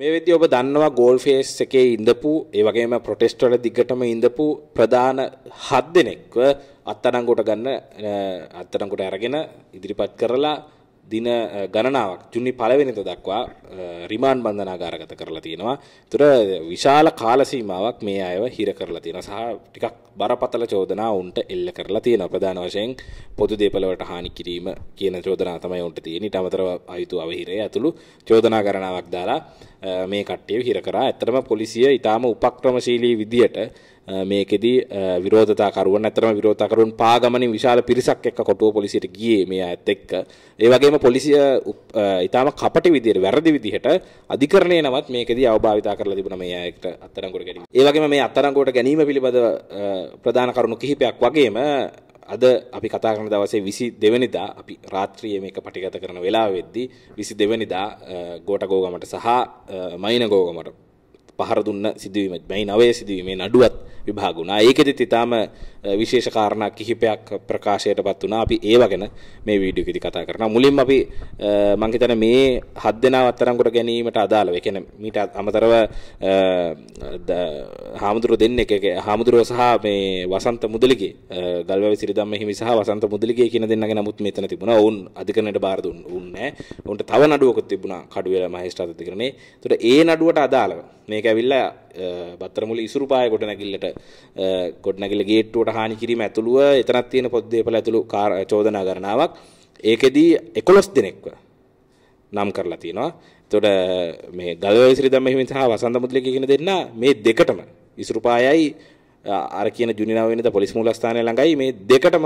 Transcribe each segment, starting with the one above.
මේ වෙද්දී ඔබ දන්නවා ගෝල් ෆේස් එකේ ඉඳපු ඒ වගේම ප්‍රොටෙස්ට් වල දිගටම ඉඳපු ප්‍රධාන 7 දෙනෙක්ව අත්අඩංගුවට අරගෙන ඉදිරිපත් කරලා දින ගණනාවක් ජුනි 1 වෙනිදා දක්වා රිමාන්ඩ් බන්ධනාගාරගත කරලා තියෙනවා. ඒතර විශාල කාල සීමාවක් මේ අයව හිර කරලා තියෙනවා සහ ටිකක් බරපතල චෝදනා උන්ට එල්ල කරලා තියෙනවා. ප්‍රධාන වශයෙන් පොදු දේපල වලට හානි කිරීම කියන චෝදනාව තමයි උන්ට තියෙන්නේ. ඊට අමතරව අයුතු අවහිරය ඇතුළු චෝදනා ගණනාවක් දාලා මේ කට්ටියව හිර කරා. ඇත්තටම පොලිසිය ඊටාම උපක්‍රමශීලී විදියට මේකෙදී විරෝධතාකරුවන් ඇත්තටම විරෝධතාකරුවන් පාගමනින් විශාල පිරිසක් එක්ක කොටුව පොලිසියට ගියේ මේ අයත් එක්ක. ඒ වගේම පොලිසිය ඊටාම කපටි විදියට වැරදි විදියට අධිකරණය නමත් මේකෙදී අවභාවිතා කරලා තිබුණා මේ අයට අත්අඩංගුවට ගැනීම. ඒ වගේම මේ අත්අඩංගුවට ගැනීම පිළිබඳව ප්‍රධාන කරුණු කිහිපයක් වගේම අද අපි කතා කරන දවසේ 22 වෙනිදා අපි රාත්‍රියේ මේක පටිගත කරන වෙලාව වෙද්දී 22 වෙනිදා ගෝඨගෝගමට සහ මයිනගෝගමට පහර දුන්න සිදුවීම මේ 9 සිදුවීමේ නඩුවත් විභාග වුණා. ඒකෙදිත් ඊටාම විශේෂ කාරණා කිහිපයක් ප්‍රකාශයටපත් වුණා. අපි ඒව ගැන මේ වීඩියෝ එකේදී කතා කරනවා. මුලින්ම අපි මම හිතන්නේ මේ 7 දෙනා අත්අඩංගුවට ගැනීමට අදාළව. ඒ කියන්නේ මීට අමතරව හාමුදුරුවෝ දෙන්නෙක් හාමුදුරුවෝ සහ මේ වසන්ත මුදලිගේ ගල්වැවි සිරිධම්ම හිමි සහ වසන්ත මුදලිගේ කියන දෙන්නගේ නමුත් මෙතන තිබුණා. ඔවුන් අධිකරණයට බාර දුන්නේ නැහැ. ඔවුන්ට තව නඩුවකුත් තිබුණා කඩුවෙල මහේස්ත්‍රාත් අධිකරණේ. ඒතකොට ඒ නඩුවට අදාළව මේක ඇවිල්ලා බත්තරමුල ඉසුරුපාය ගොඩනැගිල්ල ගේට්ටුවට හානි කිරීම ඇතුළුව එතනක් තියෙන පොදු දේපල ඇතුළු චෝදනා ගණනාවක් ඒකෙදී 11 දෙනෙක්ව නම් කරලා තියෙනවා. එතකොට මේ ගල්වැවි සිරිධම්ම හිමි සහ වසන්ත මුදලිගේ කියන දෙන්න මේ දෙකටම ඉසුරුපායයි අර කියන ජුනි 9 වෙනිදා පොලිස් මූලස්ථානය ළඟයි මේ දෙකටම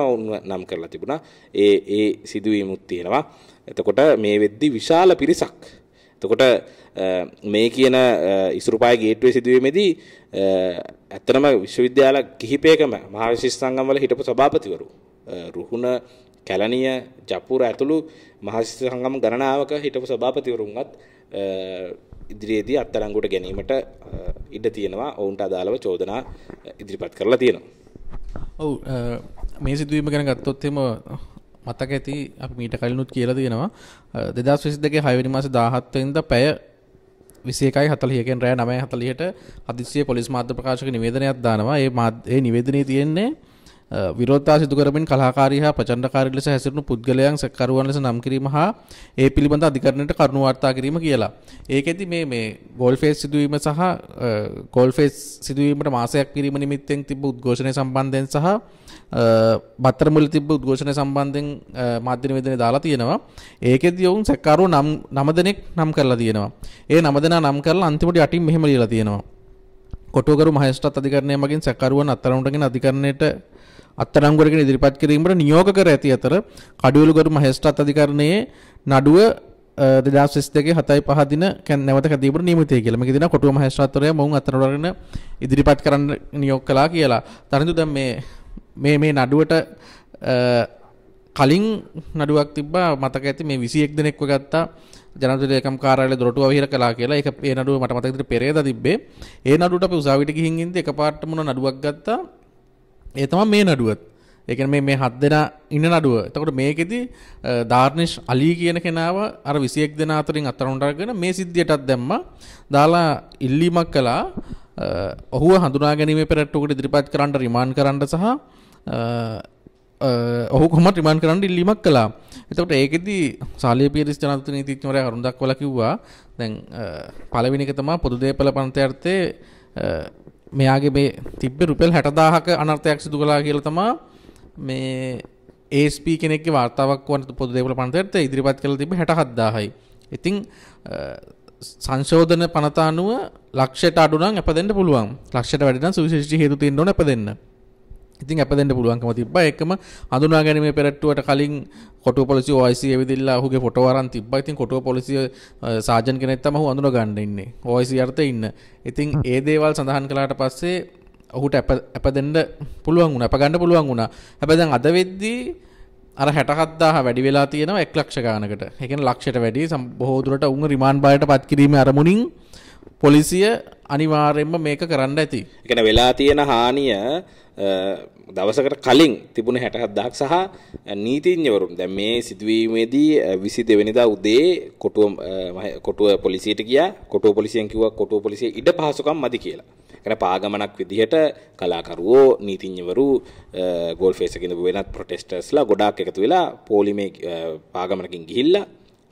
නම් කරලා තිබුණා. ඒ සිදුවීමුත් තියෙනවා. එතකොට මේ වෙද්දි විශාල පිරිසක්. එතකොට මේ කියන ඉසුරුපාය ගේට්ටුවේ සිදුවීමේදී ඇත්තටම විශ්වවිද්‍යාල කිහිපයකම මහා විශේෂ සංගම් වල හිටපු සභාපතිවරු රුහුණ කැලණිය ජපුර ඇතුළු මහා විශේෂ සංගම් ගණනාවක හිටපු සභාපතිවරුන්වත් ඉදිරියේදී අත්අඩංගුවට ගැනීමට ඉඩ තියෙනවා. ඔවුන්ට අදාළව චෝදනා ඉදිරිපත් කරලා තියෙනවා. ඔව් මේ සිදුවීම ගැන ගත්තොත් එහෙම මතක ඇති අපි මීට කලිනුත් කියලා තියෙනවා 2022 6 වෙනි මාසේ 17 වෙනිදා පැය 21:40 රෑ 9:40ට හදිස්සියේ පොලිස් මාධ්‍ය ප්‍රකාශක නිවේදනයක් දානවා. ඒ නිවේදනයේ තියෙන්නේ විරෝධතා සිදු කරමින් කලහකාරී හා ප්‍රචණ්ඩකාරී ලෙස හැසිරුණු පුද්ගලයන් සැකකරුවන් ලෙස නම් කිරීම හා ඒ පිළිබඳ අධිකරණයට කරුණු වාර්තා කිරීම කියලා. ඒකෙදි මේ ගෝල් ෆේස් සිදුවීම සහ ගෝල් ෆේස් සිදුවීමට මාසයක් පිරීම නිමිත්තෙන් තිබ්බ උද්ඝෝෂණය සම්බන්ධයෙන් සහ බත්තරමුල තිබ්බ උද්ඝෝෂණය සම්බන්ධයෙන් මාධ්‍ය නිවේදනය දාලා තියෙනවා. ඒකෙදි වුන් සැකකරුවෝ 9 දෙනෙක් නම් කරලා තියෙනවා. ඒ 9 දෙනා නම් කරලා අන්තිමට යටින් මෙහෙම ලියලා තියෙනවා. කොටුවකරු මහේස්ත්‍රාත් අධිකරණය මගින් සැකකරුවන් අත්අඩංගුවටගෙන අධිකරණයට අත්අඩංගුවටගෙන ඉදිරිපත් කිරීමට නියෝග කර ඇති අතර කඩුවෙලුගරු මහේස්ත්‍රාත් අධිකරණයේ නඩුව 2022 7/5 දින නැවත කැදීමට නියමිතයි කියලා. මේක දින කොටුව මහේස්ත්‍රාත්වරයා මොවුන් අත්අඩංගුවටගෙන ඉදිරිපත් කරන්න නියෝග කළා කියලා. තරිඳු දැන් මේ නඩුවට කලින් නඩුවක් තිබ්බා මතක ඇති මේ 21 දෙනෙක්ව ගත්තා ජනාධිපති ලේකම් කාර්යාලයේ දොරටුව අවහිර කළා කියලා. ඒක ඒ නඩුව මට මතක විදිහට පෙරේදා තිබ්බේ. ඒ නඩුවට අපි උසාවියට ගිහින් ඉඳි එකපාරටම නඩුවක් ගත්තා. ඒ තමයි මේ නඩුවත්. ඒ කියන්නේ මේ 7 දෙනා ඉන්න නඩුව. එතකොට මේකෙදි දාර්නිෂ් අලි කියන කෙනාව අර 21 දෙනා අතරින් අත්අඩංගුවට අරගෙන මේ සිද්ධියටත් දැම්මා. දාලා ඉල්ලීමක් කළා. ඔහුව හඳුනා ගැනීමේ පෙරට්ටුවකට ඉදිරිපත් කරන්න රිමාන්ඩ් කරන්න සහ ඔහු කොහොමද රිමාන්ඩ් කරන්න ඉල්ලීමක් කළා. එතකොට ඒකෙදි සාලිය පීරිස් ජනාධිපති නීතිඥවරයා කරුණ දක්වලා කිව්වා දැන් පළවෙනි එක තමයි පොදු දේපල පනතයර්ථයේ මෙයාගේ මේ තිබ්බේ රුපියල් 60000ක අනර්ථයක් සිදු කළා කියලා තමයි මේ ASP කෙනෙක්ගේ වාර්තාවක් වුණ පොදු දේපල පනතයර්ථයේ ඉදිරිපත් කළා තිබ්බේ 67000යි. ඉතින් සංශෝධන පනත අනුව ලක්ෂයට අඩු නම් අපදෙන්න පුළුවන්. ලක්ෂයට වැඩි නම් සුවිශේෂී හේතු තියෙන්න ඕන අපදෙන්න. ඉතින් අපදෙන්න පුළුවන්කම තිබ්බා. ඒකම හඳුනා ගැනීමේ පෙරට්ටුවට කලින් කොටුව පොලිසිය OIC ඇවිදilla ඔහුගේ ෆොටෝ අරන් තිබ්බා. ඉතින් කොටුව පොලිසිය සාජන් කෙනෙක් තමයි ඔහු අඳුන ගන්න ඉන්නේ. OIC යර්ථේ ඉන්න. ඉතින් ඒ දේවල් සඳහන් කළාට පස්සේ ඔහුට අපදෙන්න පුළුවන් වුණා. අප ගන්න පුළුවන් වුණා. හැබැයි දැන් අද වෙද්දී අර 67000 වැඩි වෙලා තියෙනවා 1 ලක්ෂ ගානකට. ඒ කියන්නේ ලක්ෂයට වැඩි බොහෝ දුරට උන් රිමාන්ඩ් බාරයට පත් කිරීමේ අරමුණින් පොලිසිය අනිවාර්යෙන්ම මේක කරන්න ඇති. ඒ කියන්නේ වෙලා තියෙන හානිය දවසකට කලින් තිබුණ 67000ක් සහ නීතිඥවරුන් දැන් මේ සිදුවීමේදී 22 වෙනිදා උදේ කොටුව පොලිසියට ගියා. කොටුව පොලිසියෙන් කිව්වා කොටුව පොලිසිය ඉඩ පහසුකම් මදි කියලා. කරන පාගමනක් විදිහට කලාකරුවෝ නීතිඥවරු ගෝල්ෆේස් එකේ ඉඳපු වෙනත් ප්‍රොටෙස්ටර්ස්ලා ගොඩාක් එකතු වෙලා පොලිමේ පාගමනකින් ගිහිල්ලා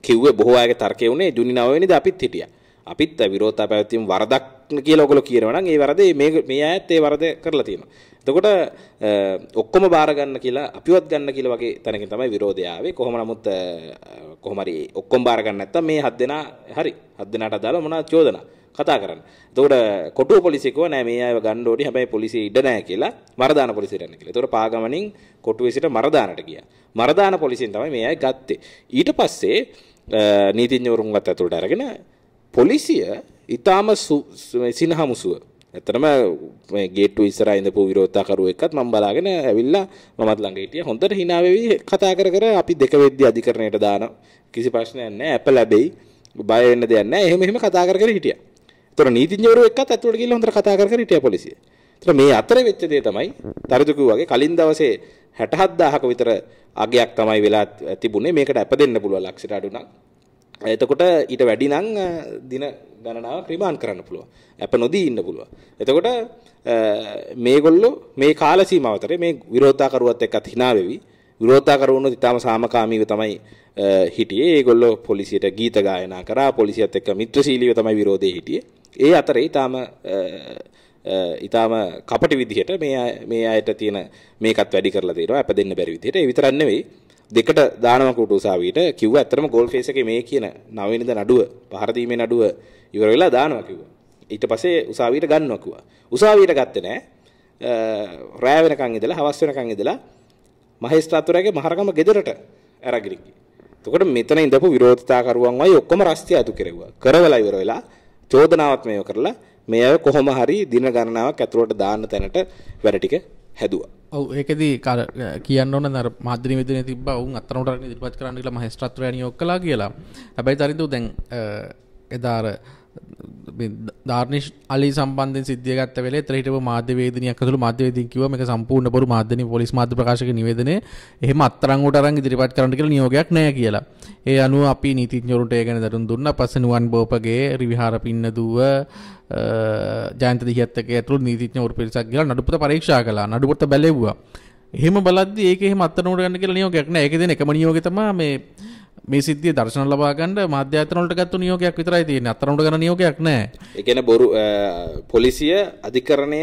කිව්වේ බොහෝ අයගේ තර්කය උනේ ජුනි 9 වෙනිදා අපිත් හිටියා. අපිත් විරෝධතා පැවැත්වීම වරදක් කියලා ඔයගොල්ලෝ කියනවා නම් ඒ වරදේ මේ අයත් ඒ වරද කරලා තියෙනවා. එතකොට ඔක්කොම බාර ගන්න කියලා අපිවත් ගන්න කියලා වගේ තැනකින් තමයි විරෝධය ආවේ. කොහොම නමුත් කොහොම හරි ඔක්කොම බාර ගන්න නැත්තම් මේ 7 දෙනා හරි 7 දෙනාට අදාළ මොනවද චෝදනා කතා කරන්නේ. එතකොට කොටුව පොලිසිය කිව්වා නෑ මේ අයව ගන්න ඕනේ. හැබැයි පොලිසිය ඉඩ නෑ කියලා මරදාන පොලිසියට යන්න කියලා. එතකොට පාගමනින් කොටුවේ සිට මරදානට ගියා. මරදාන පොලිසියෙන් තමයි මේ අය ගත්තේ. ඊට පස්සේ නීතිඥවරුන්වත් ඇතුළට අරගෙන පොලිසිය ඊටාම සිනහමුසුව. ඇත්තටම මේ ගේට්ටුව ඉස්සරහා ඉඳපු විරෝධතාකරුවෝ එක්කත් මම බලාගෙන ඇවිල්ලා මමත් ළඟ හිටියා. හොඳට hina වෙවි කතා කර අපි දෙක වෙද්දි අධිකරණයට දාන කිසි ප්‍රශ්නයක් නැහැ. අප ලැබෙයි. බය වෙන්න දෙයක් නැහැ. එහෙම කතා කර හිටියා. ඒතර නීතිඥවරු එක්කත් ඇතුළට ගිහලා හොඳට කතා කර හිටියා පොලිසිය. ඒතර මේ අතරේ වෙච්ච දේ තමයි තරිදු කිව්වාගේ කලින් දවසේ 67000ක විතර අගයක් තමයි වෙලා තිබුණේ. මේකට අප දෙන්න පුළුවන් ලක්ෂයට අඩු නම්. එතකොට ඊට වැඩි නම් දින ගණනාවක් රිමාන්ඩ් කරන්න පුළුවන්. අප නොදී ඉන්න පුළුවන්. එතකොට මේගොල්ලෝ මේ කාල සීමාව අතරේ මේ විරෝධතාකරුවත් එක්කත් hina වෙවි. විරෝධතාකරුවෝ ඉතාලම සාමකාමීව තමයි හිටියේ. ඒගොල්ලෝ පොලිසියට ගීත ගායනා කරා. පොලිසියත් එක්ක මිත්‍රශීලීව තමයි විරෝධයේ හිටියේ. ඒ අතරේ ඊටාම කපටි විදිහට මේ අයට තියෙන මේකත් වැඩි කරලා දෙනවා. අප දෙන්න බැරි විදිහට. ඒ විතරක් නෙවෙයි දෙකට දානවා කුටු උසාවියට කිව්වා ඇත්තටම ගෝල් ෆේස් එකේ මේ කියන 9 වෙනිදා නඩුව පහර දීමේ නඩුව ඉවර වෙලා දානවා කිව්වා. ඊට පස්සේ උසාවියට ගන්නවා කිව්වා. උසාවියට ගත්තේ නැහැ. රෑ වෙනකන් ඉඳලා හවස් වෙනකන් ඉඳලා මහේස්ත්‍රාත්වරයාගේ මහරගම ගෙදරට අරගෙන ගියා. එතකොට මෙතන ඉඳපු විරෝධතාකරුවන් වයි ඔක්කොම රස්තිය අතු කෙරෙව්වා. කරවලා ඉවර වෙලා චෝදනාවත් මේව කරලා මේ අය කොහොම හරි දින ගණනාවක් ඇතුළට දාන්න තැනට වැඩ ටික හැදුවා. ඔව් ඒකෙදී කියන්න ඕන අර මාධ්‍ය නිවේදනයේ තිබ්බා උන් අත්තරමට අරගෙන ඉදිරිපත් කරන්න කියලා මහේස්ත්‍රාත්වරයා නියෝග කළා කියලා. හැබැයි තරින්දු දැන් එදා අර ධාර්නිෂ් අලි සම්බන්ධයෙන් සිද්ධිය ගත්ත වෙලේ ඒතර හිටපු මාධ්‍යවේදිනියක් අතුළු මාධ්‍යවේදීන් කිව්වා මේක සම්පූර්ණ බොරු මාධ්‍යනි පොලිස් මාධ්‍ය ප්‍රකාශක නිවේදනයේ එහෙම අත්තරංගුවට අරන් ඉදිරිපත් කරන්න කියලා නියෝගයක් නැහැ කියලා. ඒ අනුව අපි නීතිඥවරුන්ට ඒ ගැන දරුන් දුන්නා. පස්සේ නුවන් බෝපගේ රිවිහාර පින්නදුව ජයන්ත දිහියත් එක්ක ඇතුළු නීතිඥවරු පිරිසක් ගිහලා නඩුපොත පරීක්ෂා කළා. නඩුපොත බැලෙව්වා. එහෙම බලද්දි ඒක එහෙම අත්තරංගුවට ගන්න කියලා නියෝගයක් නැහැ. ඒකේ දෙන එකම නියෝගය තමයි මේ සිද්ධිය දර්ශන ලබා ගන්න මාධ්‍ය ආයතන වලට ගත්ත නියෝගයක් විතරයි තියෙන්නේ. අත්තරංගුවට ගන්න නියෝගයක් නැහැ. ඒ කියන්නේ බොරු පොලිසිය අධිකරණය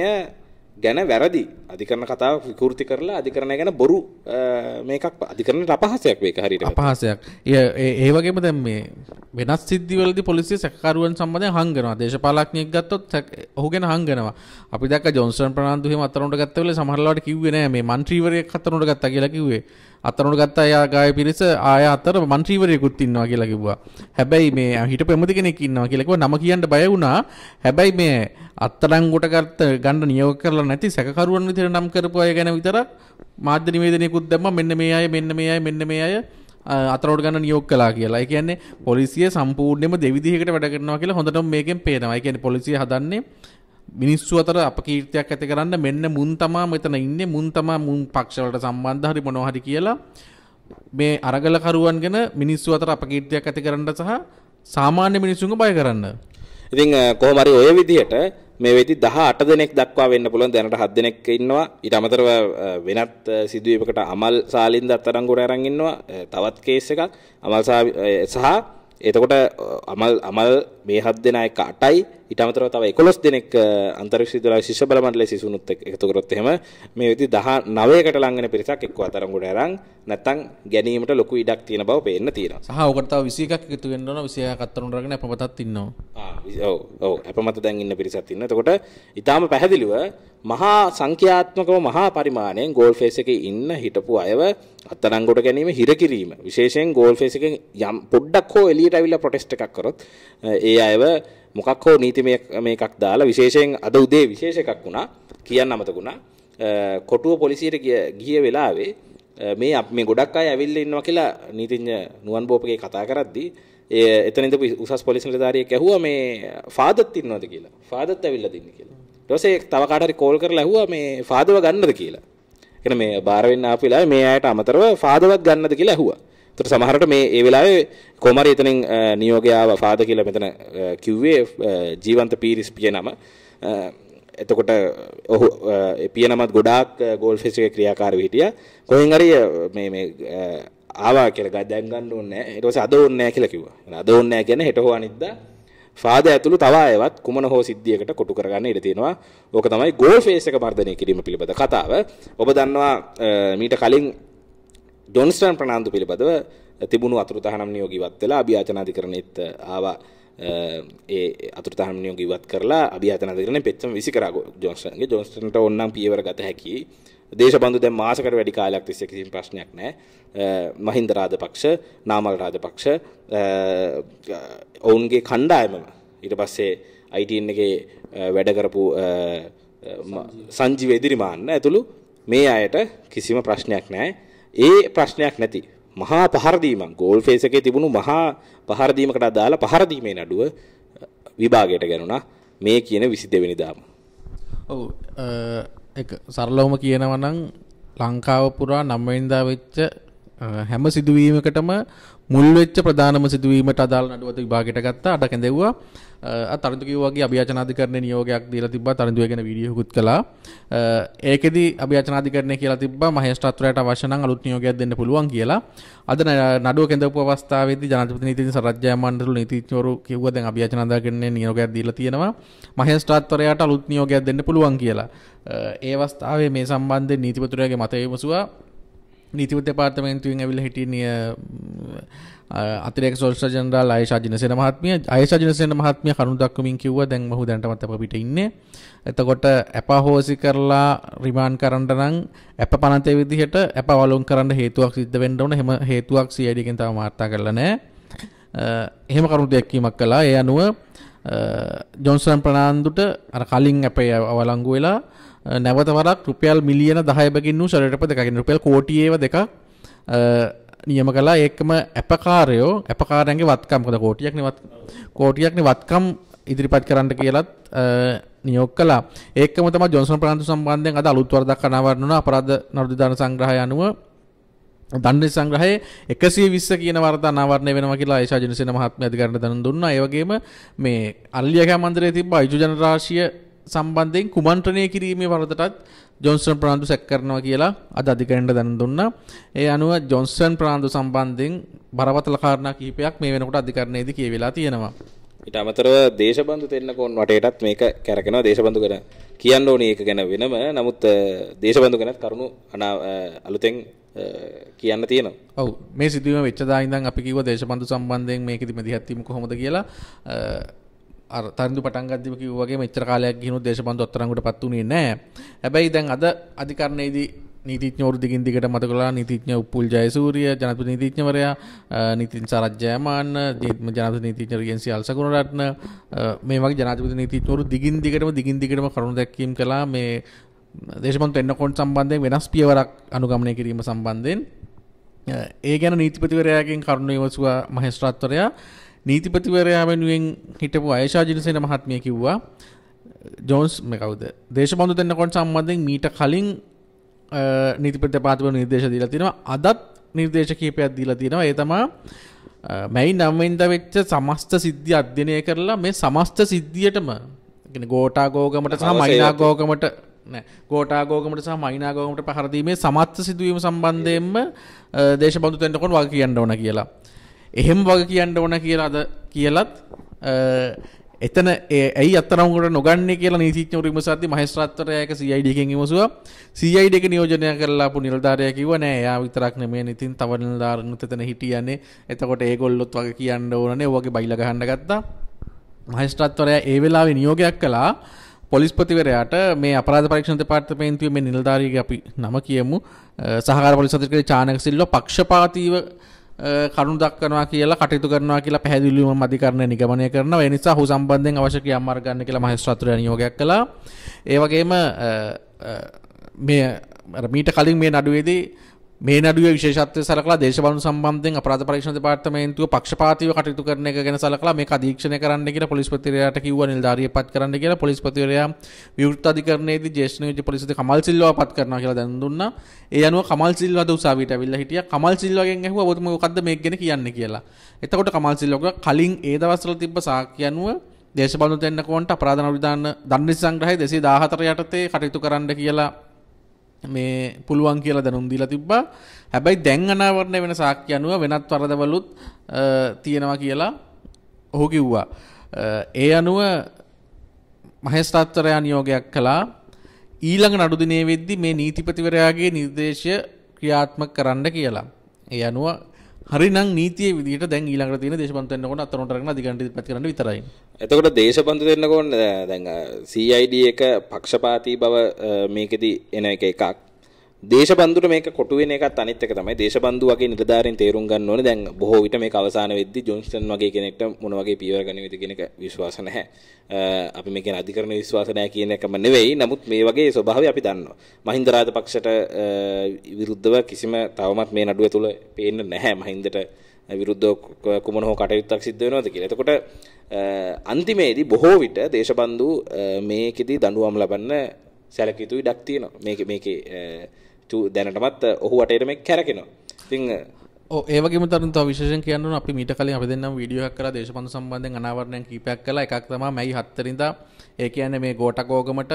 ගැන වැරදි අධිකරණ කතාව විකෘති කරලා අධිකරණය ගැන බොරු මේකක් අධිකරණයට අපහාසයක් මේක හරියට අපහාසයක්. ඒ වගේම දැන් මේ වෙනස් සිද්ධිවලදී පොලිසිය සැකකරුවන් සම්බන්ධයෙන් හංගනවා. දේශපාලඥයෙක් ගත්තොත් ඔහු ගැන හංගනවා. අපි දැක්ක ජොන්සන් ප්‍රනාන්දු එහෙම අත්තරංගුවට ගත්ත වෙලේ සමහර ලාවට කිව්වේ නෑ මේ മന്ത്രിවරයෙක් අත්තරංගුවට ගත්තා කියලා කිව්වේ. අත්තරංගුවට ගත්ත අය ගාය පිරිස ආය අතර മന്ത്രിවරයෙකුත් ඉන්නවා කියලා කිව්වා. හැබැයි මේ හිටපු එමුති කෙනෙක් ඉන්නවා කියලා කිව්වා. නම කියන්න බය වුණා. හැබැයි මේ අත්තරංගුවට ගන්න නියෝග කරලා නැති සැකකරුවන් විදිහට නම් කරපු අය ගැන විතරක් මාධ්‍ය නිවේදනයකුත් දැම්මා. මෙන්න මේ අය අතරට ගන්න නියෝග කළා කියලා. ඒ කියන්නේ පොලිසිය සම්පූර්ණයෙන්ම දෙවිදිහකට වැඩ කරනවා කියලා හොඳටම මේකෙන් පේනවා. ඒ කියන්නේ පොලිසිය හදන්නේ මිනිස්සු අතර අපකීර්තියක් ඇති කරන්න මෙන්න මුන් තමා මෙතන ඉන්නේ මුන් පක්ෂ වලට සම්බන්ධ හරි මොනවා හරි කියලා මේ අරගලකරුවන් ගැන මිනිස්සු අතර අපකීර්තියක් ඇති කරන්න සහ සාමාන්‍ය මිනිසුන්ව බය කරන්න. ඉතින් කොහොම හරි ඔය විදිහට මේ වෙදි 18 දෙනෙක් දක්වා වෙන්න පුළුවන්. දැනට 7 දෙනෙක් ඉන්නවා. ඊට අමතරව වෙනත් සිදුවීමකට අමල් සාලින්ද අත්අඩංගුවට අරන් ඉන්නවා. තවත් කේස් එකක් අමල් සහ එතකොට අමල් මේ 7 දෙනා එක 8යි. ඊට අමතරව තව 11 දෙනෙක් අන්තර්ශීය විද්‍යාලයේ ශිෂ්‍ය බල මණ්ඩලයේ සිසුනුත් එකතු කරොත් එහෙම මේ වෙදි 19කට ලං වෙන පිරිසක් එක්ක අත්අඩංගුවට අරන් නැත්තම් ගැනීමට ලොකු ඉඩක් තියෙන බව පේන්න තියෙනවා. සහ ඔකට තව 21ක් එකතු වෙන්න ඕන. 26ක් අත්අඩංගුවට අරගෙන අපමතත් ඉන්නවා. ඔව් අපමත දැන් ඉන්න පිරිසක් ඉන්නවා. එතකොට ඊටාම පැහැදිලිව මහා සංඛ්‍යාත්මකව මහා පරිමාණයෙන් ගෝල් ෆේස් එකේ ඉන්න හිටපු අයව අත්අඩංගුවට ගැනීම හිර කිරීම විශේෂයෙන් ගෝල් ෆේස් එකෙන් යම් පොඩ්ඩක් හෝ එළියට අවිලා ප්‍රොටෙස්ට් එකක් කරොත් ඒ අයව මොකක් හෝ නීති මේකක් දාලා විශේෂයෙන් අද උදේ විශේෂ එකක් වුණා කියන්න අමතකුණා. කොටුව පොලිසියට ගිය වෙලාවේ මේ ගොඩක් අය ඇවිල්ලා ඉන්නවා කියලා නීතිඥ නුවන් බෝපගේ කතා කරද්දී එතන ඉඳපු උසස් පොලිස් නිලධාරියෙක් ඇහුවා මේ ෆාදර්ත් ඉන්නවද කියලා. ෆාදර්ත් ඇවිල්ලා දින්නේ කියලා. ඊට පස්සේ තව කාට හරි කෝල් කරලා ඇහුවා මේ ෆාදර්ව ගන්නද කියලා. එන මේ බාර වෙන්න ආපු වෙලාවේ මේ අයට අමතරව ෆාදර්වත් ගන්නද කියලා ඇහුවා. ඒතර සමහරට මේ ඒ වෙලාවේ කොමාරි එතනින් නියෝගය ආව ෆාදර් කියලා මෙතන කිව්වේ ජීවන්ත පීරිස් පියනම. එතකොට ඔහු පියනමත් ගොඩාක් ගෝල් ෆෙස් එකේ ක්‍රියාකාරී හිටියා. කොහෙන් හරි මේ ආවා කියලා දැන් ගන්න ඕනේ නැහැ. ඊට පස්සේ අද ඕනේ නැහැ කියලා කිව්වා. අද ඕනේ නැහැ කියන්නේ හෙට හෝ අනිද්දා ෆාදර් ඇතුළු තව අයවත් කුමන හෝ සිද්ධියකට කොටු කරගන්න ඉඩ තියෙනවා. ඕක තමයි ගෝල් ෆේස් එක මර්ධනය කිරීම පිළිබඳ කතාව. ඔබ දන්නවා මීට කලින් ජොන්ස්ටන් ප්‍රනාන්දු පිළිබඳව තිබුණු අතුරුතහනම් නියෝග ඉවත් වෙලා අභියාචනාධිකරණෙත් ආවා. ඒ අතුරුතහනම් නියෝග ඉවත් කරලා අභියාචනාධිකරණය පෙච්චම විසි කරා ජොන්ස්ටන්ගේ. ජොන්ස්ටන්ට ඕනනම් පියවර ගත හැකි. දේශබන්දු දැන් මාසකට වැඩි කාලයක් තිස්සේ කිසිම ප්‍රශ්නයක් නැහැ. මහින්ද රාජපක්ෂ, නාමල් රාජපක්ෂ ඔවුන්ගේ කණ්ඩායමම ඊට පස්සේ ITN එකේ වැඩ කරපු සංජීව එදිරිමාන්න ඇතුළු මේ අයට කිසිම ප්‍රශ්නයක් නැහැ. ඒ ප්‍රශ්නයක් නැති මහා පහර දීමක් ගෝල් ෆේස් එකේ තිබුණු මහා පහර දීමකට අදාළ පහර දීමේ නඩුව විභාගයට ගනුණා මේ කියන 22 වෙනිදාම. ඔව් ඒක සරලවම කියනවා නම් ලංකාව පුරා 9 වෙනිදා වෙච්ච හැම සිදුවීමකටම මුල් වෙච්ච ප්‍රධානම සිදුවීමට අදාළ නඩුවත විභාගයට ගත්තා. අඩ කැඳෙව්වා. තරිඳු කිව්වා වගේ අභියාචනාධිකරණයේ නියෝගයක් දීලා තිබ්බා. තරිඳුව ගැන වීඩියෝකුත් කළා. ඒකෙදි අභියාචනාධිකරණය කියලා තිබ්බා මහේස්ත්‍රාත්වරයට අවශ්‍ය නම් අලුත් නියෝගයක් දෙන්න පුළුවන් කියලා. අද නඩුව කැඳවපු අවස්ථාවේදී ජනාධිපති නීතිඥ සරත් ජයමණ්ඩල නීතිඥවරු කිව්වා දැන් අභියාචනාධිකරණයේ නියෝගයක් දීලා තියෙනවා. මහේස්ත්‍රාත්වරයට අලුත් නියෝගයක් දෙන්න පුළුවන් කියලා. ඒ අවස්ථාවේ මේ සම්බන්ධයෙන් නීතිපතිවරයාගේ මතය විමසුවා. නීතිපති දෙපාර්තමේන්තුවෙන් ඇවිල්ලා හිටියේ අතිරේක සොලිසිටර් ජෙනරාල් ආයෂා ජිනසේන මහත්මිය. ආයෂා ජිනසේන මහත්මිය කරුණු දක්වමින් කිව්වා දැන් මොහු දැනටමත් අප පිට ඉන්නේ. එතකොට අපහෝසි කරලා රිමාන්ඩ් කරන්න නම් අප පනතේ විදිහට අපවලුම් කරන්න හේතුවක් සිද්ධ වෙන්න ඕන. එහෙම හේතුවක් CID එකෙන් තව වාර්තා කරලා නැහැ. එහෙම කරුණු දැක්වීමක් කළා. ඒ අනුව ජොන්සන් ප්‍රනාන්දුට අර කලින් අපේ අවලංගු වෙලා නැවත වරක් රුපියල් මිලියන 10 බැගින් වූ ෂෙල්ටර් දෙකක් රුපියල් කෝටි ඒව දෙකක් නියම කළා. ඒකම අපකාරයන්ගේ වත්කම් මොකද කෝටියක්නේ වත්කම් ඉදිරිපත් කරන්න කියලත් නියෝග කළා. ඒකම තමයි ජොන්සන් ප්‍රනාන්දු සම්බන්ධයෙන් අද අලුත් වරදක් අනාවරණ වුණා. අපරාධ නඩු දාන සංග්‍රහය අනුව දණ්ඩ සංග්‍රහයේ 120 කියන වරද අනාවරණය වෙනවා කියලා ආයෂා ජිනසේන මහත්මිය අධිකාරියට දැනුම් දුන්නා. ඒ වගේම මේ අල්ලියගහ මන්දිරයේ තිබ්බ අයිජු ජනරාශිය සම්බන්ධයෙන් කුමන්ත්‍රණය කිරීමේ වරදටත් ජොන්සන් ප්‍රනාන්දු සැක කරනවා කියලා අද අධිකාරියට දැනුම් දුන්නා. ඒ අනුව ජොන්සන් ප්‍රනාන්දු සම්බන්ධයෙන් බරපතල කාරණා කිහිපයක් මේ වෙනකොට අධිකරණයේදී කියවිලා තියෙනවා. ඊට අමතරව දේශබන්දු දෙන්නකෝන් වටේටත් මේක කැරකෙනවා. දේශබන්දු ගැන කියන්න ඕනේ ඒක ගැන වෙනම. නමුත් දේශබන්දු ගැනත් කරුණු අලුතෙන් කියන්න තියෙනවා. ඔව් මේ සිදුවීම වෙච්ච දා ඉඳන් අපි කිව්වා දේශබන්දු සම්බන්ධයෙන් මේකෙදි මැදිහත් වීම කොහොමද කියලා. අර තරිඳු පටන් ගද්දිම කිව්වා වගේ මෙච්චර කාලයක් ගිහිනුත් දේශබන්දු අත්තරංගුවටපත් උනේ නැහැ. හැබැයි දැන් අද අධිකරණයේදී නීතිඥවරු දිගින් දිගට මත කළා. නීතිඥ උපුල් ජයසූරිය ජනාධිපති නීතිඥවරයා, නීතිඥ සරත් ජයමාන්න, ජනාධිපති නීතිඥ රියන්සි අල්සගුණරත්න මේ වගේ ජනාධිපති නීතිඥවරු දිගින් දිගටම කරුණු දැක්වීම් කළා මේ දේශබන්දු එන්නකොන් සම්බන්ධයෙන් වෙනස් පියවරක් අනුගමනය කිරීම සම්බන්ධයෙන්. ඒ ගැන නීතිපතිවරයාගෙන් කරුණු විමසුවා මහේස්ත්‍රාත්වරයා. නීතිපතිවරයා වෙනුවෙන් හිටපු ආයෂා ජිනසේන මහත්මිය කිව්වා ජෝන්ස් මේ කවුද දේශබන්දු එන්නකොන් සම්බන්ධයෙන් මීට කලින් නීතිපති දෙපාර්තමේන්තුව නිර්දේශ දීලා තිනවා. අදත් නිර්දේශ කිහිපයක් දීලා තියෙනවා. ඒ තමයි මැයි 9 වෙනිදා වෙච්ච සමස්ත සිද්ධිය අධ්‍යයනය කරලා මේ සමස්ත සිද්ධියටම කියන්නේ ගෝඨාගෝගමට සහ මයිනාගෝගමට ගෝඨාගෝගමට සහ මයිනාගෝගමට පහර දීමේ සමස්ත සිදුවීම සම්බන්ධයෙන්ම දේශබන්දු දෙන්නකොන් වග කියන්න ඕන කියලා. එහෙම වග කියන්න ඕන කියලා අද කියලත් එතන ඇයි අත්තරංගුවට නොගන්නේ කියලා නීතිඥවරු විමසද්දී මහේස්ත්‍රාත්වරයා එක CID එකෙන් විමසුවා. CID එක නියෝජනය කරලා ආපු නිලධාරියා කිව්වා නෑ එයා විතරක් නෙමෙයි ඉතින් තව නිලධාරීනුත් එතන හිටියනේ. එතකොට ඒගොල්ලොත් වගේ කියන්න ඕනනේ. ඔය වගේ බයිලා ගහන්න ගත්තා. මහේස්ත්‍රාත්වරයා ඒ වෙලාවේ නියෝගයක් කළා පොලිස්පතිවරයාට මේ අපරාධ පරීක්ෂණ දෙපාර්තමේන්තුවේ මේ නිලධාරියගේ අපි නම කියමු සහකාර පොලිස් අධිකාරී චානක සිල්වා පක්ෂපාතීව කරුණු දක්වනවා කියලා කටයුතු කරනවා කියලා පැහැදිලිවම අධිකරණය නිගමනය කරනවා. ඒ නිසා ඔහු සම්බන්ධයෙන් අවශ්‍ය ක්‍රියාමාර්ග ගන්න කියලා මහේස්ත්‍රාත්වරයා නියෝගයක් කළා. ඒ වගේම මේ මීට කලින් මේ නඩුවේදී මේ නඩුවේ විශේෂත්වය සලකලා දේශපාලන සම්බන්ධයෙන් අපරාධ පරීක්ෂණ දෙපාර්තමේන්තුව පක්ෂපාතීව කටයුතු කරන එක ගැන සලකලා මේක අධීක්ෂණය කරන්න කියලා පොලිස්පතිවරයාට කිව්වා නිලධාරියෙක් පත් කරන්න කියලා. පොලිස්පතිවරයා විවෘත අධිකරණයේදී ජ්‍යෙෂ්ඨ නියෝජ්‍ය පොලිස්පති කමල් සිල්වා පත් කරනවා කියලා දැනුම් දුන්නා. ඒ අනුව කමල් සිල්වාද උසාවියට ඇවිල්ලා හිටියා. කමල් සිල්වාගෙන් ඇහුවා ඔබතුමා මොකද්ද මේක ගැන කියන්නේ කියලා. එතකොට කමල් සිල්වා කලින් ඒ දවස්වල තිබ්බ සාක්ෂි අනුව දේශපාලන දෙන්නකෝන්ට අපරාධ නඩු දාන්න දඬු සංග්‍රහය 214 යටතේ කටයුතු කරන්න කියලා මේ පුළුවන් කියලා දැනුම් දීලා තිබ්බා. හැබැයි දැන් අනාවරණය වෙන සාක්ෂි අනුව වෙනත් වරදවලුත් තියෙනවා කියලා ඔහු කිව්වා. ඒ අනුව මහේස්ත්‍රාත්වරයා නියෝගයක් කළා ඊළඟ නඩු දිනේ වෙද්දී මේ නීතිපතිවරයාගේ නිර්දේශය ක්‍රියාත්මක කරන්න කියලා. ඒ අනුව හරිනම් නීතියේ විදිහට දැන් ඊළඟට තියෙන දේශපාලන දෙන්නකොට අත්තරොන්ට අරගෙන අධිකරණයට ඉදිරිපත් කරන්න විතරයි. එතකොට දේශපාලන දෙන්නකොට දැන් CID එක පක්ෂපාතී බව මේකෙදි එන එකක්. දේශබන්දුට මේක කොටු වෙන එකත් අනිත් එක තමයි. දේශබන්දු වගේ නිලධාරීන් තේරුම් ගන්න ඕනේ දැන් බොහෝ විට මේක අවසාන වෙද්දී ජොන්ස්ටන් වගේ කෙනෙක්ට මොන වගේ පියවර ගනිවේද කියන එක විශ්වාස නැහැ. අපි මේක අධිකරණ විශ්වාස නැහැ කියන එකම නෙවෙයි. නමුත් මේ වගේ ස්වභාවය අපි දන්නවා. මහින්ද රාජපක්ෂට විරුද්ධව කිසිම තවමත් මේ නඩුව තුල පේන්න නැහැ. මහින්දට විරුද්ධව කුමන හෝ කටයුත්තක් සිද්ධ වෙනවද කියලා. එතකොට අන්තිමේදී බොහෝ විට දේශබන්දු මේකෙදි දඬුවම් ලබන්න සැලකිය යුතු ඉඩක් තියෙනවා. මේකේ දැනටමත් ඔහු වටේට මේක කැරකෙනවා. ඉතින් ඒ වගේම තරුණ තව විශේෂයෙන් කියන්න ඕන අපි මීට කලින් අපි දෙන්නම වීඩියෝ එකක් කරලා දේශපාලන සම්බන්ධයෙන් අනාවරණයන් කීපයක් කළා. එකක් තමයි මැයි 7 වෙනිදා ඒ කියන්නේ මේ ගෝඨගෝගමට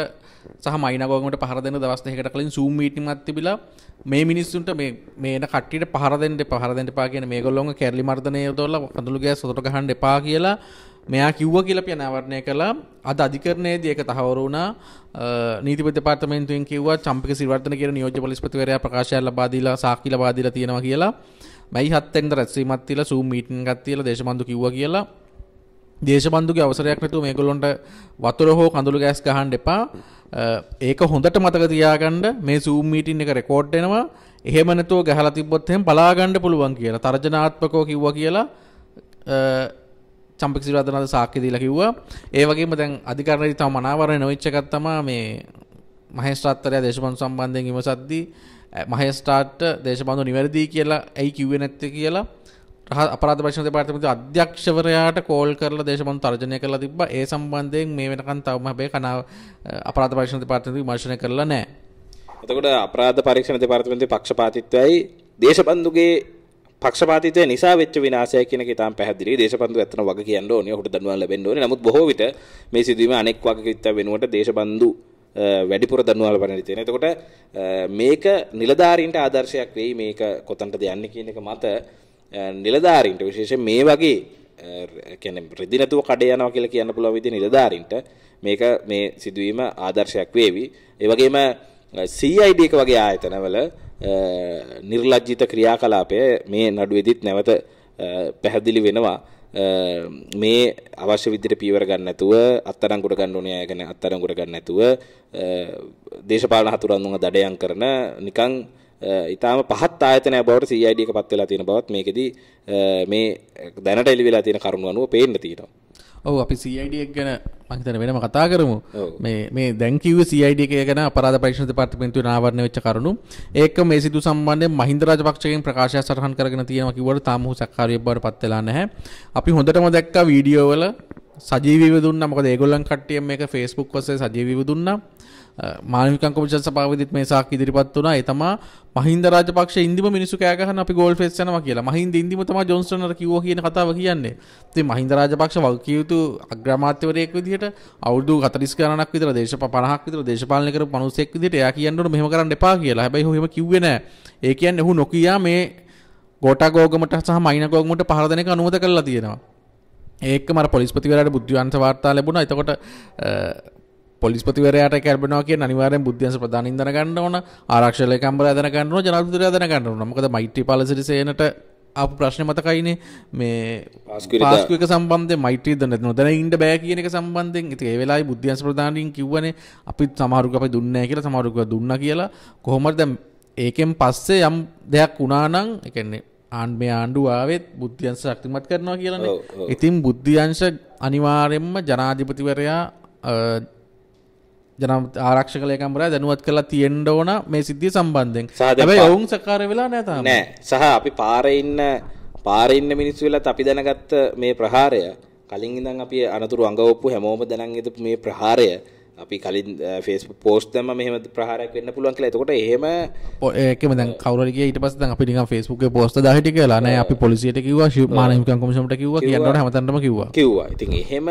සහ මයිනගෝගමට පහර දෙන්න දවස් දෙකකට කලින් Zoom මීටින් එකක් තිබිලා මේ මිනිස්සුන්ට මේන කට්ටියට පහර දෙන්න එපා කියන මේගොල්ලෝම කැරලි මර්ධනය යොදවලා කඳුළු ගෑස් සොතට ගහන්න එපා කියලා මෙයා කිව්වා කියලා අපි අනාවරණය කළා. අද අධිකරණයේදී ඒක තහවුරු වුණා. නීතිපති දෙපාර්තමේන්තුවෙන් කිව්වා චම්පික සිරිවර්ධන කියන නියෝජ්‍ය පොලිස්පතිවරයා ප්‍රකාශයක් ලබා දීලා සාක්ෂි ලබා දීලා තියෙනවා කියලා. මැයි 7 වෙනිදා රැස්වීමක් තියලා Zoom මීටින් එකක් තියලා දේශබන්දු කිව්වා කියලා. දේශබන්දුගේ අවසරයක් නැතුව මේගොල්ලොන්ට වතුර හෝ කඳුළු ගෑස් ගහන්න එපා. ඒක හොඳට මතක තියාගන්න මේ Zoom මීටින් එක රෙකෝඩ් වෙනවා. එහෙම නැතුව ගහලා තිබ්බොත් එහෙම බලා ගන්න පුළුවන් කියලා තර්ජනාත්මකව කිව්වා කියලා චම්පික සිරිවර්ධන සාක්ෂි දීලා කිව්වා. ඒ වගේම දැන් අධිකරණයේ තම අනාවරණය නොවිච්ච එකක් තමයි මේ මහේස්ත්‍රාත්වරයා දේශපාලන සම්බන්ධයෙන් විමසද්දී මහේස්ත්‍රාත් දේශපාලන නිවැරදි කියලා ඇයි කිව්වේ නැත්තේ කියලා අපරාධ පරීක්ෂණ දෙපාර්තමේන්තුවේ අධ්‍යක්ෂවරයාට කෝල් කරලා දේශපාලන තර්ජනය කරලා තිබ්බා. ඒ සම්බන්ධයෙන් මේ වෙනකන් තවම හැබැයි අපරාධ පරීක්ෂණ දෙපාර්තමේන්තුව විමර්ශනය කරලා නැහැ. එතකොට අපරාධ පරීක්ෂණ දෙපාර්තමේන්තුවේ පක්ෂපාතීත්වයයි දේශබන්දුගේ පක්ෂපාතීත්වය නිසා වෙච්ච විනාශය කියන එක ඉතාම පැහැදිලියි. දේශබන්දු ඇත්තන වග කියන්න ඕනේ. ඔහුට දඬුවම් ලැබෙන්න ඕනේ. නමුත් බොහෝ විට මේ සිදුවීම අනෙක් වගකීම් වෙනුවට දේශබන්දු වැඩිපුර දඬුවම් ලබන්න තියෙනවා. එතකොට මේක නිලධාරීන්ට ආදර්ශයක් වෙයි. මේක කොතනටද යන්නේ කියන එක මත නිලධාරීන්ට විශේෂයෙන් මේ වගේ කියන්නේ රෙදි නැතුව කඩේ යනවා කියලා කියන්න පුළුවන් විදිහේ නිලධාරීන්ට මේක මේ සිදුවීම ආදර්ශයක් වේවි. ඒ වගේම CID එක වගේ ආයතනවල නිර්ලජ්ජිත ක්‍රියාකලාපය මේ නඩුවේදීත් නැවත පැහැදිලි වෙනවා. මේ අවශ්‍ය විදිහට පියවර ගන්න නැතුව අත්අඩංගුවට ගන්න ඕනේ අය ගැන අත්අඩංගුවට ගන්න නැතුව දේශපාලන හතුරන්ව දඩයම් කරන නිකන් ඊටාම පහත් ආයතනයක් බවට CID එක පත් වෙලා තියෙන බවත් මේකෙදි මේ දැනට එළි වෙලා තියෙන කරුණු අනුව පේන්න තියෙනවා. ඔව් අපි CID එක ගැන මම හිතන්නේ වෙනම කතා කරමු. මේ දැන් කිව්වේ CID එක ගැන අපරාධ පරීක්ෂණ දෙපාර්තමේන්තුවේ අනාවරණය වෙච්ච කරුණු. ඒක මේ සිදු සම්බන්ධයෙන් මහින්ද රාජපක්ෂගෙන් ප්‍රකාශයක් සටහන් කරගෙන තියෙනවා කිව්වට තාම ඔහු සක්කාරියක් බවට පත් වෙලා නැහැ. අපි හොඳටම දැක්කා වීඩියෝ වල සජීවීව දුන්නා. මොකද ඒගොල්ලන් කට්ටිය මේක Facebook ඔස්සේ සජීවීව දුන්නා. මානවික කොමිෂන් සභාවෙදිත් මේ සාක්ෂි ඉදිරිපත් වුණා. ඒ තමයි මහින්ද රාජපක්ෂ ඉන්දිම මිනිස්සු කෑ ගහන අපි ගෝල් ෆේස් යනවා කියලා. මහින්ද ඉන්දිම තමයි ජොන්ස්ටන්ට කිව්වා කියන කතාව කියන්නේ. ඉතින් මහින්ද රාජපක්ෂ වගකිය යුතු අග්‍රාමාත්‍යවරයෙක් විදිහට අවුරුදු 40 ගණනක් විතර 50ක් විතර දේශපාලනය කරපු මිනිසෙක් විදිහට එයා කියන්න ඕන මෙහෙම කරන්න එපා කියලා. හැබැයි ඔහු එහෙම කිව්වේ නැහැ. ඒ කියන්නේ ඔහු නොකියා මේ ගෝඨගෝගමට සහ මයිනගෝගමට පහර දෙන එක අනුමත කරලා තියෙනවා. ඒකම අර පොලිස්පතිවරයාට බුද්ධිවන්ත වාර්තා ලැබුණා. එතකොට පොලිස්පතිවරයාට කැරබෙනවා කියන අනිවාර්යෙන් බුද්ධිවන්ත ප්‍රධානින් දැනගන්න ඕන. ආරක්ෂක ලේකම්වරයා දැනගන්න ඕන. ජනාධිපතිවරයා දැනගන්න ඕන. මොකද මෛත්‍රීපාල සිරිසේනට ආපු ප්‍රශ්නේ මතකයිනේ මේ පාස්කු එක සම්බන්ධයෙන් මෛත්‍රී නොදැන ඉන්න බෑ කියන එක සම්බන්ධයෙන්. ඉතින් ඒ වෙලාවේ බුද්ධිවන්ත ප්‍රධානින් කිව්වනේ අපිත් සමහරුක අපි දුන්නේ නැහැ කියලා සමහරුක දුන්නා කියලා. කොහොමද දැන් ඒකෙන් පස්සේ යම් දෙයක් වුණා නම් ඒ කියන්නේ මේ ආණ්ඩුව ආවෙත් බුද්ධිවංශ ශක්තිමත් කරනවා කියලානේ. ඉතින් බුද්ධිවංශ අනිවාර්යයෙන්ම ජනාධිපතිවරයා ජන ආරක්ෂක ලේකම්වරයා දැනුවත් කරලා තියෙන්න ඕන මේ සිද්ධිය සම්බන්ධයෙන්. සහ දැන් හැබැයි ඔවුන් සක්කාර වෙලා නැහැ තාම. නෑ. සහ අපි පාරේ ඉන්න මිනිස්සු වෙලත් අපි දැනගත්ත මේ ප්‍රහාරය කලින් ඉඳන් අපි අනතුරු අඟවපු හැමෝම දැනන් ඉඳපු මේ ප්‍රහාරය අපි කලින් Facebook post දැම්ම මෙහෙම ප්‍රහාරයක් වෙන්න පුළුවන් කියලා. එතකොට එහෙම ඒකෙම දැන් කවුරු හරි ගියා ඊට පස්සේ දැන් අපි නිකන් Facebook එකේ post දාලා හිටිය කියලා නෑ අපි පොලිසියට කිව්වා මානව හිමිකම් කොමිසමට කිව්වා කියන්න ඕන හැමතැනම කිව්වා. ඉතින් එහෙම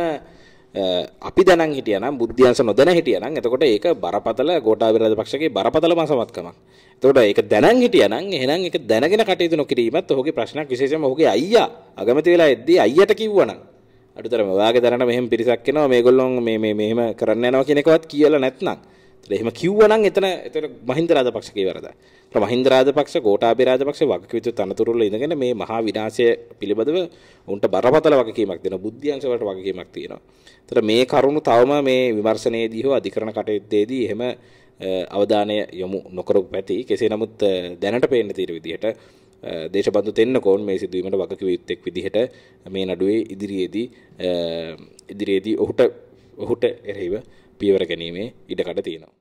අපි දැනන් හිටියානම් බුද්ධියංශ නොදැන හිටියානම් එතකොට ඒක බරපතල ගෝඨාභය රාජපක්ෂගේ බරපතල මාසමත්කමක්. එතකොට ඒක දැනන් හිටියානම් එහෙනම් ඒක දැනගෙන කටයුතු නොකිරීමත් ඔහුගේ ප්‍රශ්නයක් විශේෂයෙන්ම ඔහුගේ අයියා අගමැති වෙලා එද්දී අයියට කිව්වනම් අඩුතරම ඔයාගේ දැනට මෙහෙම පිරිසක් එනවා මේගොල්ලෝ මේ මෙහෙම කරන්න යනවා කියන එකවත් කියලා නැත්නම් එහෙම කිව්වනම් එතන මහින්ද රාජපක්ෂගේ වරදයි. මහින්ද රාජපක්ෂ ගෝඨාභය රාජපක්ෂ වගකීතු තනතුරු වල ඉඳගෙන මේ මහා විනාශය පිළිබඳව උන්ට බරපතල වගකීමක් දෙනවා. බුද්ධියංශ වලට වගකීමක් තියෙනවා. ඒතර මේ කරුණු තවම මේ විමර්ශනයේදී හෝ අධිකරණ කටයුත්තේදී එහෙම අවධානය යොමු නොකරපු පැති. කෙසේ නමුත් දැනට පේන්න තියෙන විදිහට දේශබන්දු තෙන්නකෝන් මේ සිදුවීමට වගකිව යුත්තේක් විදිහට මේ නඩුවේ ඉදිරියේදී ඔහුට එරෙහිව පියවර ගැනීමේ ඉඩකඩ තියෙනවා.